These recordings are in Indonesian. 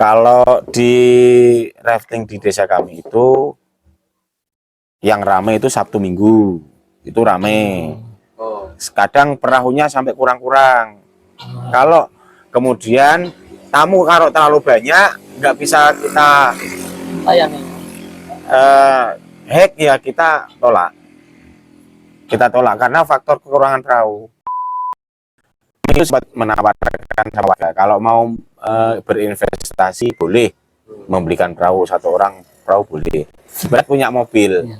Kalau di rafting di desa kami itu yang rame itu Sabtu Minggu, itu rame. Kadang perahunya sampai kurang-kurang. Kalau kemudian tamu kalau terlalu banyak nggak bisa kita layani. hack ya kita tolak karena faktor kekurangan perahu. Itu sempat menawarkan sama warga kalau mau berinvestasi boleh membelikan perahu, satu orang perahu boleh. Sebenarnya punya mobil,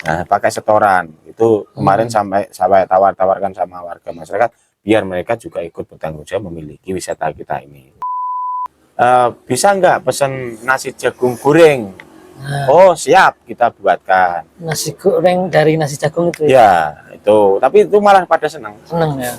nah pakai setoran itu kemarin sampai tawarkan sama warga masyarakat biar mereka juga ikut bertanggung jawab memiliki wisata kita ini. Bisa nggak pesen nasi jagung goreng? Oh siap, kita buatkan Nasi goreng dari nasi jagung itu ya itu, tapi itu malah pada senang ya.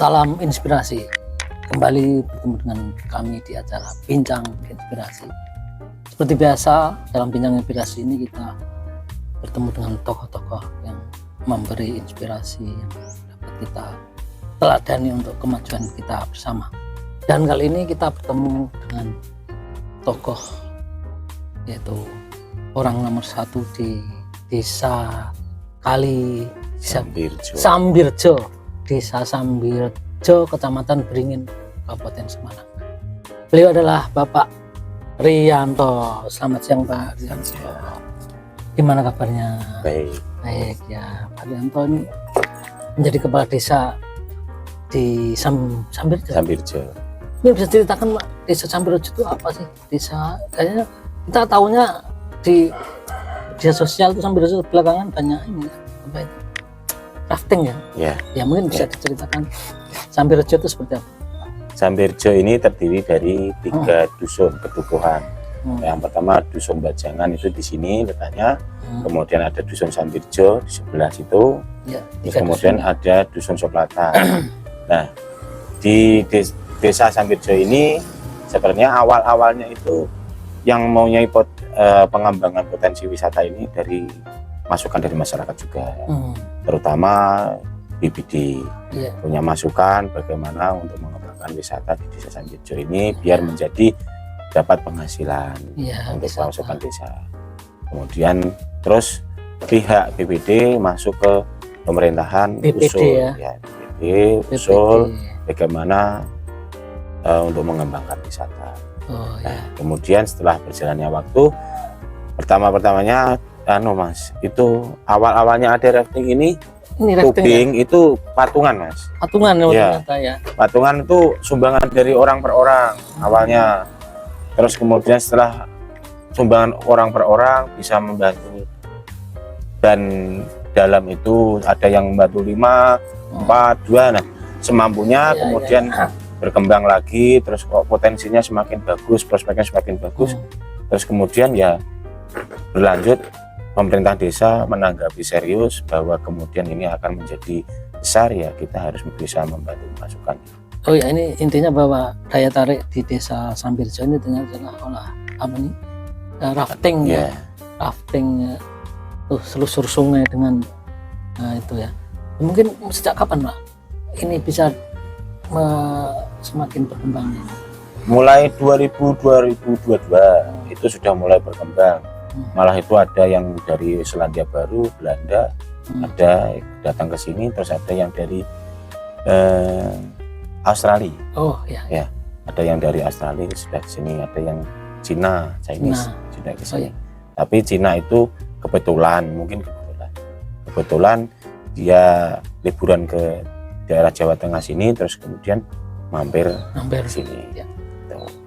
Salam inspirasi, kembali bertemu dengan kami di acara Bincang Inspirasi. Seperti biasa, dalam Bincang Inspirasi ini kita bertemu dengan tokoh-tokoh yang memberi inspirasi yang dapat kita teladani untuk kemajuan kita bersama. Dan kali ini kita bertemu dengan tokoh, yaitu orang nomor 1 di desa Kali Sambirjo. Desa Sambirjo, Kecamatan Beringin, Kabupaten Semarang. Beliau adalah Bapak Rianto. Selamat siang Pak Rianto. Gimana kabarnya? Baik ya, Pak Rianto ini menjadi kepala desa di Sambirjo. Ini bisa ceritakan Pak, desa Sambirjo itu apa sih? Desa, kayaknya kita tahunya di desa sosial itu Sambirjo belakangan banyak ini apa itu? Rafting ya? Ya mungkin bisa diceritakan Sambirjo itu seperti apa? Sambirjo ini terdiri dari 3 dusun pedukuhan. Yang pertama dusun Bajangan itu di sini letaknya, kemudian ada dusun Sambirjo di sebelah situ, terus kemudian ada dusun Soplata. Nah di desa Sambirjo ini sebenarnya awalnya itu yang maunya pengembangan potensi wisata ini dari masukan dari masyarakat juga, terutama BPD punya masukan bagaimana untuk mengembangkan wisata di desa Sambirjo ini biar menjadi dapat penghasilan untuk masukan desa. Kemudian terus pihak BPD masuk ke pemerintahan usul bagaimana untuk mengembangkan wisata. Kemudian setelah berjalannya waktu, pertamanya Mas, itu awalnya ada rafting ini tubing ya? Itu patungan Mas. Patungan ya. Patungan itu sumbangan dari orang per orang awalnya. Terus kemudian setelah sumbangan orang per orang bisa membantu, dan dalam itu ada yang membantu 5, 4, 2, nah semampunya kemudian berkembang lagi, terus kok potensinya semakin bagus, prospeknya semakin bagus. Terus kemudian ya berlanjut, pemerintah desa menanggapi serius bahwa kemudian ini akan menjadi besar, ya kita harus bisa membantu masukan. Oh ya, ini intinya bahwa daya tarik di desa Sambirjo ini ternyata rafting rafting selusur sungai dengan itu ya. Mungkin sejak kapan Pak ini bisa semakin berkembang? Mulai 2022 itu sudah mulai berkembang. Malah itu ada yang dari Selandia Baru, Belanda, ada datang ke sini, terus ada yang dari Australia. Ya, ada yang dari Australia sudah ke sini, ada yang Chinese sudah ke sini. Tapi Cina itu kebetulan dia liburan ke daerah Jawa Tengah sini, terus kemudian mampir ke sini.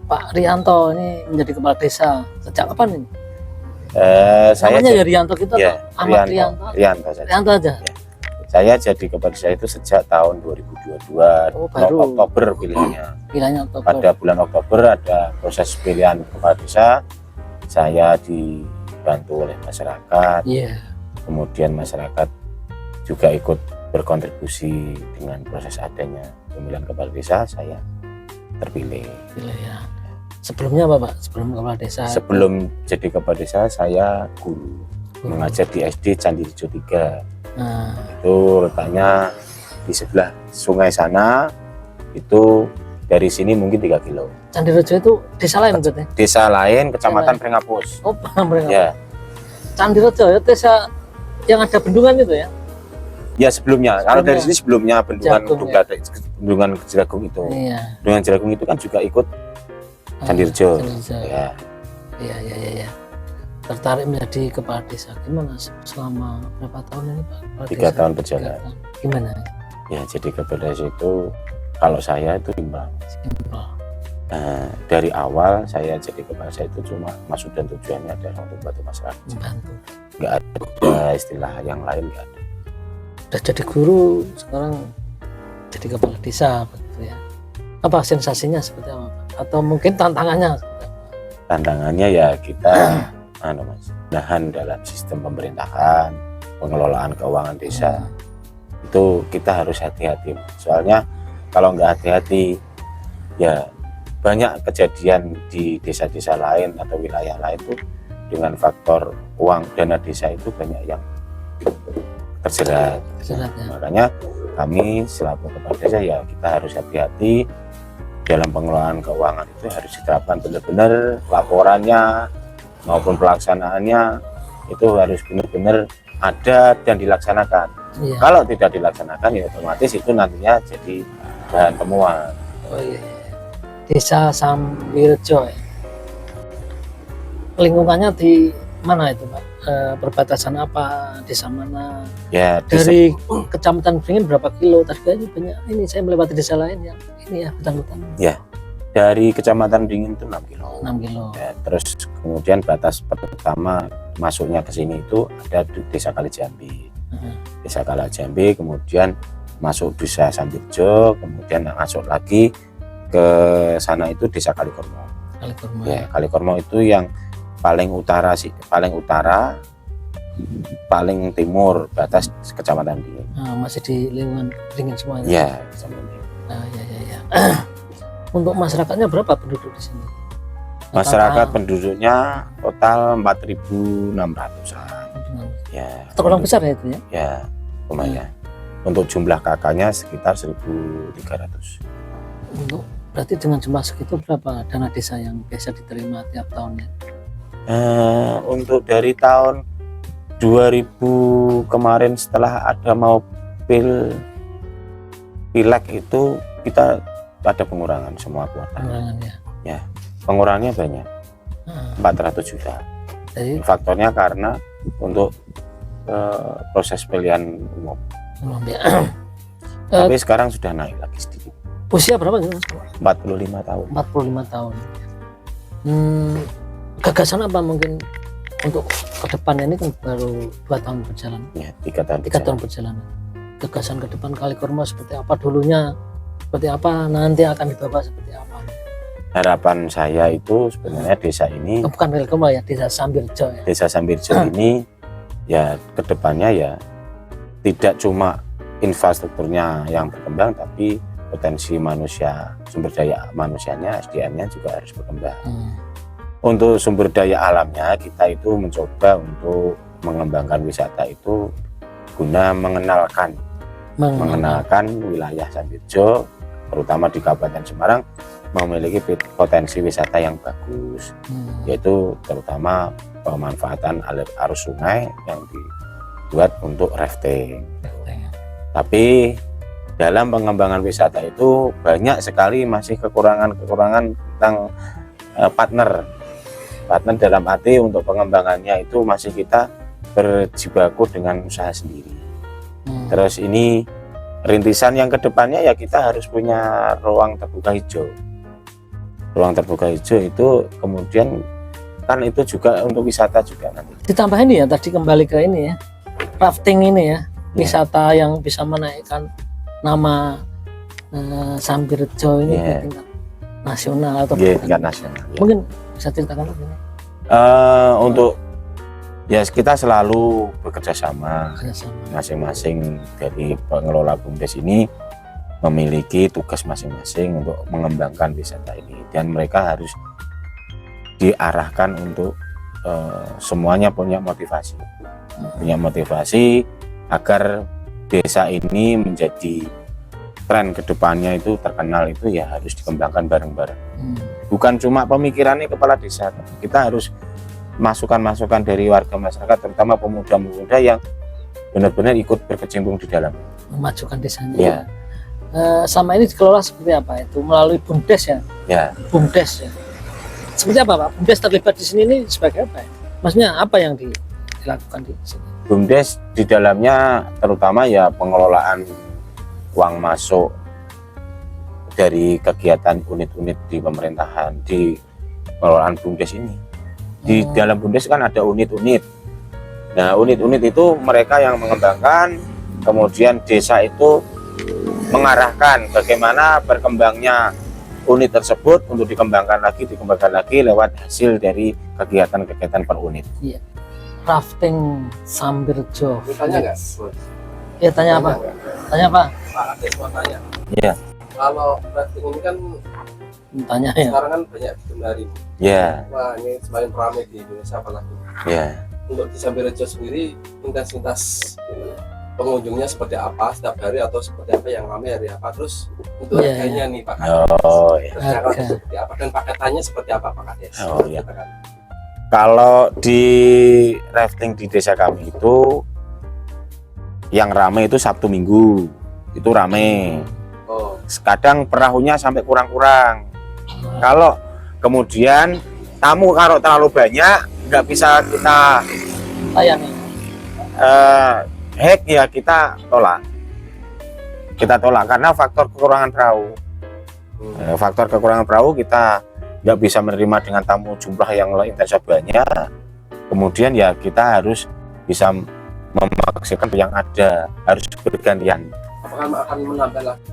Pak Rianto ini menjadi kepala desa sejak kapan ini? Saya namanya ya Rianto kita Ahmad Rianto aja. Ya. Saya jadi kepala desa itu sejak tahun 2022, baru. Oktober pilihannya. Pilihannya Oktober. Pada bulan Oktober ada proses pilihan kepala desa. Saya dibantu oleh masyarakat. Iya. Kemudian masyarakat juga ikut berkontribusi dengan proses adanya pemilihan kepala desa. Saya terpilih. Ya. Sebelumnya apa Pak? Sebelum kepala desa? Sebelum jadi kepala desa saya guru. Mengajar di SD Candirejo 3. Nah, itu letaknya di sebelah sungai sana, itu dari sini mungkin 3 kilo. Candirejo itu desa lain berarti? Desa lain, kecamatan Pringapus. Oh, Pringapus. Ya. Candirejo ya desa yang ada bendungan itu ya? Ya sebelumnya. Kalau dari sini sebelumnya bendungan Jagung, ya? Bendungan Jeragung itu. Iya. Bendungan Jeragung itu kan juga ikut Candirejo. Ya. Iya. Tertarik menjadi kepala desa, gimana selama berapa tahun ini Pak? 3 tahun berjalan. Gimana? Ya jadi kepala desa itu kalau saya itu simpel. Dari awal saya jadi kepala desa itu cuma maksud dan tujuannya adalah untuk membantu masyarakat. Membantu. Nggak ada istilah yang lain, nggak ada. Udah jadi guru, sekarang jadi kepala desa begitu ya. Apa sensasinya seperti apa Pak? Atau mungkin tantangannya? Tantangannya ya kita nahan dalam sistem pemerintahan, pengelolaan keuangan desa. Itu kita harus hati-hati. Soalnya kalau nggak hati-hati ya banyak kejadian di desa-desa lain atau wilayah lain tuh dengan faktor uang dana desa itu banyak yang terjerat. Ya. Makanya kami selaku kepala desa ya kita harus hati-hati dalam pengelolaan keuangan. Itu harus diterapkan benar-benar, laporannya maupun pelaksanaannya itu harus benar-benar ada dan dilaksanakan. Iya. Kalau tidak dilaksanakan ya otomatis itu nantinya jadi bahan temuan. Oh iya. Desa Sambirejo ya. Lingkungannya di mana itu Pak? Perbatasan apa? Desa mana? Ya dari Kecamatan Beringin berapa kilo? Tadi banyak ini saya melewati desa lain yang ini ya hutan-hutan. Ya. Dari Kecamatan Beringin itu 6 kilo. 6 kilo. Ya, terus kemudian batas pertama masuknya ke sini itu ada di Desa Kalijambi. Desa Kalijambi, kemudian masuk Desa Sambirejo, kemudian masuk lagi ke sana itu Desa Kalikormo. Ya, Kalikormo itu yang paling utara sih, paling timur batas Kecamatan Beringin. Masih di lingkungan Beringin semua. Ya, ya. Untuk masyarakatnya berapa penduduk di sini? Masyarakat penduduknya total 4.600-an. Ya. Tergolong besar ya itu ya? Ya, lumayan. Untuk jumlah kakaknya sekitar 1.300. Untuk berarti dengan jumlah segitu berapa dana desa yang biasa diterima tiap tahunnya? Untuk dari tahun 2000 kemarin setelah ada mau pileg itu kita ada pengurangan semua kuota. Pengurangan ya? Ya, pengurangannya banyak, 400 juta. Jadi faktornya karena untuk proses pilihan umum. Ya. Tapi sekarang sudah naik lagi sedikit. Usia berapa? 45 tahun. 45 tahun. Gagasan apa mungkin untuk ke depan ini kan baru 2 tahun berjalan. Ya, 3 tahun berjalan. Gagasan ke depan Kalikormo seperti apa dulunya? Seperti apa nanti akan dibawa seperti apa? Harapan saya itu sebenarnya desa ini bukan Kalikormo ya, Desa Sambirejo ya. Desa Sambirejo ini ya kedepannya ya tidak cuma infrastrukturnya yang berkembang, tapi potensi manusia, sumber daya manusianya, SDM-nya juga harus berkembang. Untuk sumber daya alamnya kita itu mencoba untuk mengembangkan wisata itu guna mengenalkan wilayah Sambirejo, terutama di Kabupaten Semarang, memiliki potensi wisata yang bagus, yaitu terutama pemanfaatan arus sungai yang dibuat untuk rafting. Tapi dalam pengembangan wisata itu banyak sekali masih kekurangan tentang partner dalam arti untuk pengembangannya itu masih kita berjibaku dengan usaha sendiri. Terus ini rintisan yang kedepannya ya kita harus punya ruang terbuka hijau. Ruang terbuka hijau itu kemudian kan itu juga untuk wisata juga nanti. Ditambah ini ya tadi kembali ke ini ya, rafting ini ya. wisata yang bisa menaikkan nama Sambirjo ini ke tingkat nasional atau tingkat nasional. Mungkin bisa ceritakan lagi. Untuk ya kita selalu bekerja sama, masing-masing dari pengelola BUMDes ini memiliki tugas masing-masing untuk mengembangkan wisata ini, dan mereka harus diarahkan untuk semuanya punya motivasi agar desa ini menjadi tren kedepannya itu terkenal, itu ya harus dikembangkan bareng-bareng. Bukan cuma pemikirannya kepala desa, kita harus masukan-masukan dari warga masyarakat, terutama pemuda-pemuda yang benar-benar ikut berkecimpung di dalam memajukan desanya. Ya. Sama ini dikelola seperti apa itu? Melalui BUMDes ya? Ya. BUMDes ya. Seperti apa Pak? BUMDes terlibat di sini ini sebagai apa ya? Maksudnya apa yang dilakukan di sini? BUMDes di dalamnya terutama ya pengelolaan uang masuk dari kegiatan unit-unit di pemerintahan, di pengelolaan BUMDes ini. Di dalam BUMDes kan ada unit-unit. Nah, unit-unit itu mereka yang mengembangkan, kemudian desa itu mengarahkan bagaimana berkembangnya unit tersebut untuk dikembangkan lagi lewat hasil dari kegiatan-kegiatan per unit. Iya. Rafting Sambirjo. Tanya nggak? Ya, tanya apa? Tanya apa? Pak Ades mau tanya. Iya. Kalau rafting ini kan tanya ya. Sekarang kan banyak digemari. Iya. Wah, ini semakin ramai di Indonesia apalagi. Iya. Untuk di Sambirjo sendiri intensitas pengunjungnya seperti apa setiap hari atau seperti apa yang ramai hari apa, terus untuk harganya nih Pak Kades, seperti apa dan paketannya seperti apa Pak Kades? Iya. Kalau di rafting di desa kami itu yang ramai itu Sabtu Minggu itu ramai. Kadang perahunya sampai kurang-kurang. Kalau kemudian tamu kalau terlalu banyak nggak bisa kita layani. Ya kita tolak karena faktor kekurangan perahu. Faktor kekurangan perahu kita nggak bisa menerima dengan tamu jumlah yang intensif banyak. Kemudian ya kita harus bisa memaksimalkan yang ada, harus bergantian. Apakah akan menambah lagi?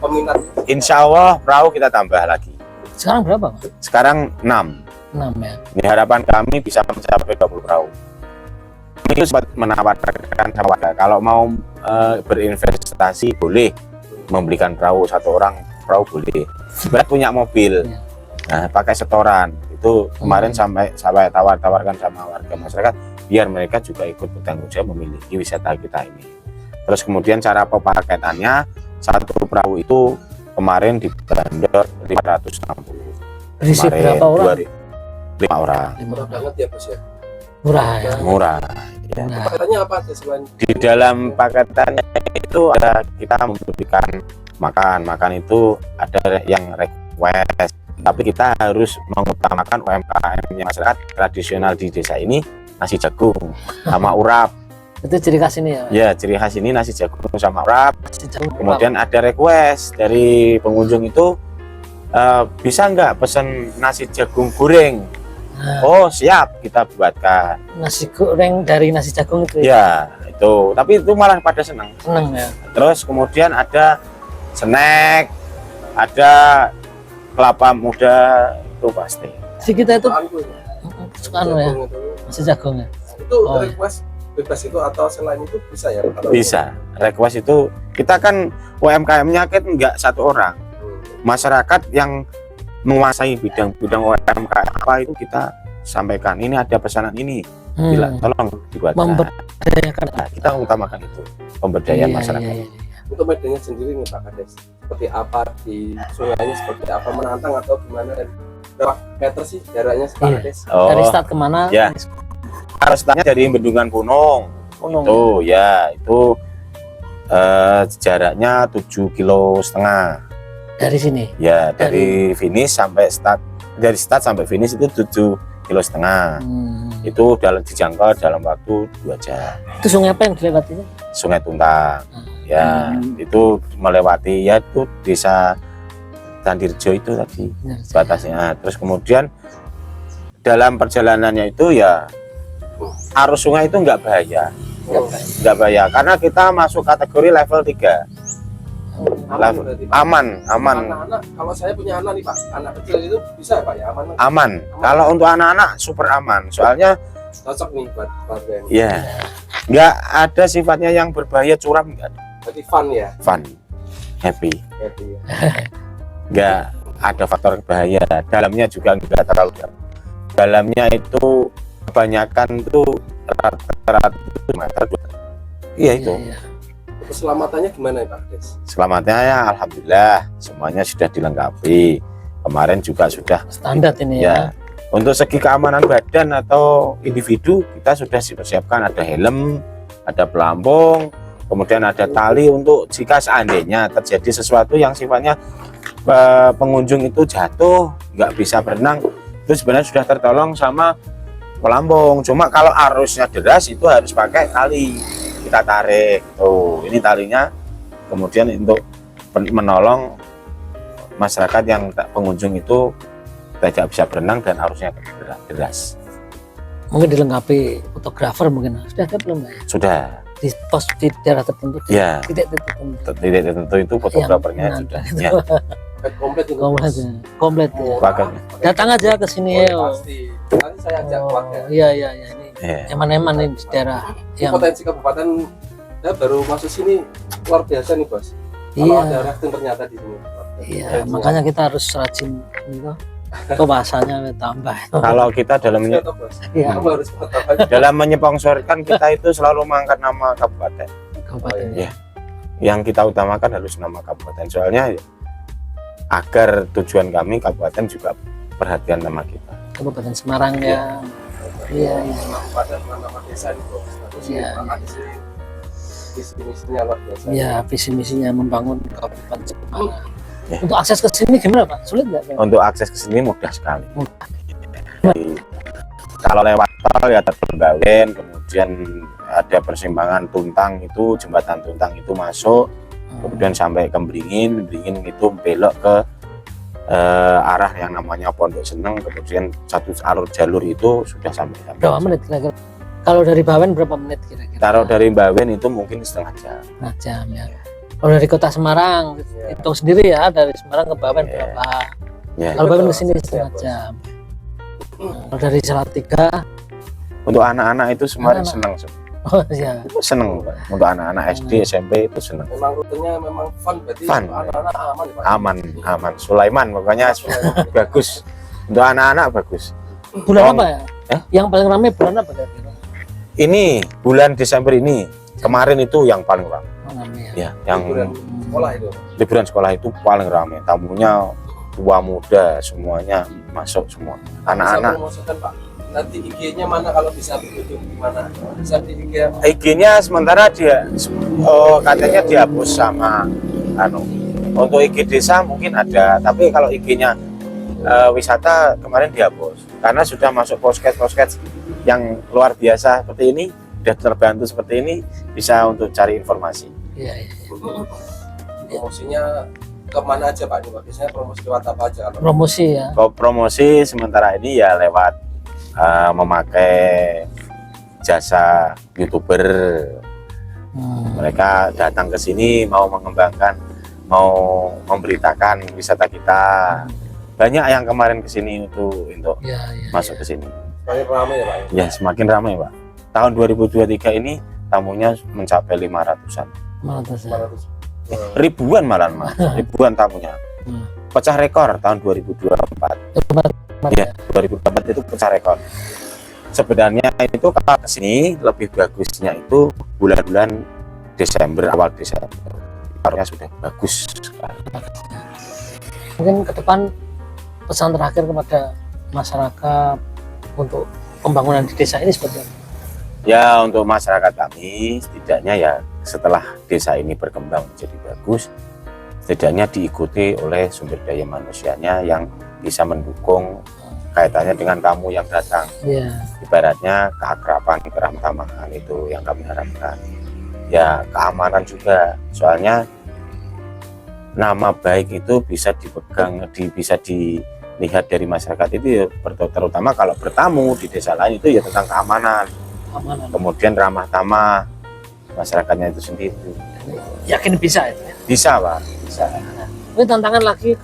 Peminat. Insya Allah perahu kita tambah lagi. Sekarang berapa Pak? Sekarang 6 ya. Ini harapan kami bisa mencapai 20 perahu. Ini sempat menawarkan sama warga kalau mau berinvestasi boleh membelikan perahu, satu orang perahu boleh. Sebenarnya punya mobil, nah pakai setoran itu kemarin sampai tawarkan sama warga masyarakat biar mereka juga ikut bertanggung jawab memiliki wisata kita ini. Terus kemudian cara pepaketannya, satu perahu itu kemarin dibanderol 560. Berisi berapa orang? 5 orang. Murah banget ya Bos ya? Murah ya? Murah ya. Paketannya apa aja selain? Di dalam paketannya itu ada kita memberikan makan itu ada yang request, tapi kita harus mengutamakan UMKM-nya masyarakat tradisional di desa ini, nasi jagung sama urap. Itu ciri khas ini ya? Ya, ciri khas ini nasi jagung sama urap. Kemudian ada request dari pengunjung itu, bisa nggak pesen nasi jagung goreng? Oh siap, kita buatkan nasi goreng dari nasi jagung itu ya? Itu, tapi itu malah pada senang ya. Terus kemudian ada snack, ada kelapa muda, itu pasti si kita itu suka ya nasi jagung ya. Itu request bebas itu atau selain itu bisa ya? Bisa, request itu kita kan UMKM-nya kan nggak satu orang, masyarakat yang menguasai bidang-bidang UMKM apa itu kita sampaikan, ini ada pesanan ini, bila tolong dibuatkan. Memberdayakan. Nah, kita utamakan itu pemberdayaan masyarakat. Untuk medannya sendiri nih Pak Kades, seperti apa di sungainya, seperti apa, menantang atau gimana, dan berapa meter sih jaraknya Pak Kades? Dari start kemana? Ya, startnya dari Bendungan Punung. Itu ya itu jaraknya 7,5 km. Dari sini? Ya, dari finish sampai start, dari start sampai finish itu 7,5 km. Itu dijangkau dalam waktu 2 jam. Itu sungai apa yang dilewatinya? Sungai Tuntang. Ya, itu melewati ya itu desa Tandirjo itu tadi batasnya. Terus kemudian dalam perjalanannya itu ya arus sungai itu nggak bahaya. Nggak bahaya karena kita masuk kategori level 3. Aman. Anak-anak, kalau saya punya anak nih Pak, anak kecil itu bisa ya Pak ya, aman. Kalau untuk anak-anak super aman, soalnya cocok nih buat keluarga ini. ya nggak ada sifatnya yang berbahaya, curam nggak ada. Berarti fun ya, Fun, happy, ya. nggak ada faktor bahaya. Dalamnya juga nggak terlalu dalam. Dalamnya itu kebanyakan itu rata-rata 2 meter. Iya itu. Keselamatannya gimana ya Pak Des? Selamatnya ya alhamdulillah semuanya sudah dilengkapi. Kemarin juga sudah standar ini ya. Untuk segi keamanan badan atau individu kita sudah siapkan, ada helm, ada pelampung, kemudian ada tali untuk jika seandainya terjadi sesuatu yang sifatnya pengunjung itu jatuh nggak bisa berenang, itu sebenarnya sudah tertolong sama pelampung. Cuma kalau arusnya deras itu harus pakai tali, kita tarik tuh, ini talinya, kemudian untuk menolong masyarakat yang pengunjung itu tidak bisa berenang dan arusnya deras. Mungkin dilengkapi fotografer mungkin sudah ada belum ya? Sudah. Di pos di daerah tertentu, Ya. Titik tertentu. Titik tertentu itu fotografernya sudah. Ya. Komplit itu. Komplit ya. Datang aja ke sini ya. Pasti. Nanti saya ajak keluarga. Iya ini. Eman-eman nih di daerah yang potensi kabupaten ya, baru masuk sini luar biasa nih Bos. Kalau iya. ada rafting ternyata di sini. Iya, makanya kita harus rajin gitu. Kok bahasanya tambah. Kalau kita dalam Iya. dalam menyponsorkan kita itu selalu mengangkat nama kabupaten. Ya. Yang kita utamakan harus nama kabupaten. Soalnya agar tujuan kami kabupaten juga perhatian nama kita. Kabupaten Semarang ya. Iya. Nama desa itu. Iya. Visi misinya luar biasa. Iya, visi misinya membangun Kabupaten Semarang. Ya. Untuk akses ke sini gimana Pak? Sulit nggak? Untuk akses ke sini mudah sekali. Jadi, kalau lewat tol ya Bawen, kemudian ada persimpangan Tuntang itu, jembatan Tuntang itu masuk, kemudian sampai ke Beringin itu belok ke arah yang namanya Pondok Seneng, kemudian satu jalur itu sudah sampai. Berapa menit kira-kira? Kalau dari Bawen berapa menit kira-kira? Taruh dari Bawen itu mungkin setengah jam. Setengah jam ya. Kalau dari kota Semarang, hitung sendiri ya, dari Semarang ke Bawen berapa? Kalau Bawen ke sini setengah jam. Kalau dari Salatiga, untuk anak-anak itu Semarang senang. Oh iya. Senang untuk anak-anak SD, SMP itu senang. Memang rutenya memang fun, berarti fun. Anak-anak aman ya Pak? Aman. Sulaiman pokoknya bagus. Untuk anak-anak bagus. Bulan apa ya? Yang paling ramai bulan apa kira-kira? Ini bulan Desember ini. Kemarin itu yang paling ramai. Ya, yang liburan sekolah itu paling ramai. Tamunya tua muda semuanya masuk semua. Anak-anak. Nanti IG-nya mana kalau bisa berkunjung di mana? Bisa di IG. IG-nya sementara dia katanya dihapus sama untuk IG desa mungkin ada, tapi kalau IG-nya wisata kemarin dihapus karena sudah masuk posket yang luar biasa seperti ini, sudah terbantu seperti ini, bisa untuk cari informasi. Iya. Promosinya kemana aja Pak? Biasanya promosi lewat apa aja? Promosi ya. Promosi sementara ini ya lewat memakai jasa YouTuber. Mereka datang ke sini mau mengembangkan, mau memberitakan wisata kita. Banyak yang kemarin ke sini untuk masuk ke sini. Semakin ramai ya Pak? Ya, semakin ramai Pak. Tahun 2023 ini tamunya mencapai 500-an. 500. Ribuan malah Mas. Ribuan tamunya. Pecah rekor tahun 2024. Ya, 2024 itu pecah rekor. Sebenarnya itu kalau ke sini lebih bagusnya itu bulan-bulan Desember, awal Desember. Rekornya sudah bagus sekali. Mungkin ke depan pesan terakhir kepada masyarakat untuk pembangunan di desa ini seperti apa? Ya, untuk masyarakat kami setidaknya ya setelah desa ini berkembang menjadi bagus, setidaknya diikuti oleh sumber daya manusianya yang bisa mendukung kaitannya dengan tamu yang datang. Ibaratnya keakraban, keramah-tamahan itu yang kami harapkan. Ya, keamanan juga, soalnya nama baik itu bisa dipegang, bisa dilihat dari masyarakat itu ya, terutama kalau bertamu di desa lain itu ya tentang keamanan. keamanan. Kemudian ramah tamah masyarakatnya itu sendiri. Yakin bisa itu ya? Bisa Pak, bisa. Ini tantangan lagi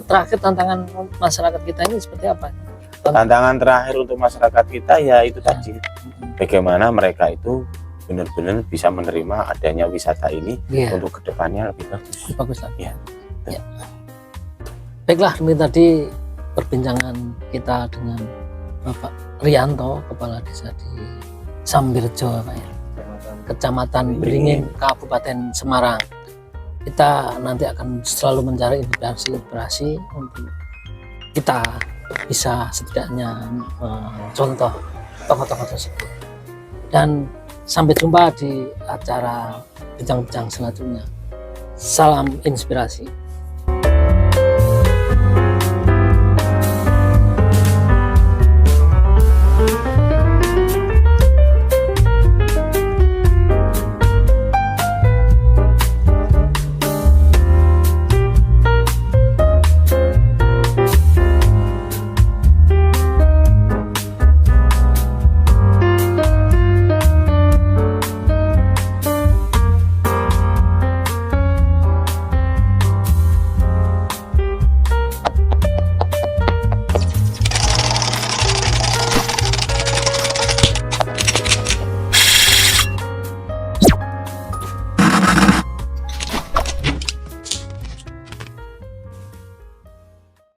terakhir, tantangan masyarakat kita ini seperti apa? Tantangan terakhir untuk masyarakat kita ya itu tadi, bagaimana mereka itu benar-benar bisa menerima adanya wisata ini untuk kedepannya lebih bagus. Bagus lagi. Ya. Ya. Baiklah, ini tadi perbincangan kita dengan Bapak Rianto, Kepala Desa di Sambirjo, Pak ya, Kecamatan Beringin, Kabupaten Semarang. Kita nanti akan selalu mencari inspirasi untuk kita bisa setidaknya contoh tokoh-tokoh tersebut. Dan sampai jumpa di acara bincang-bincang selanjutnya. Salam inspirasi.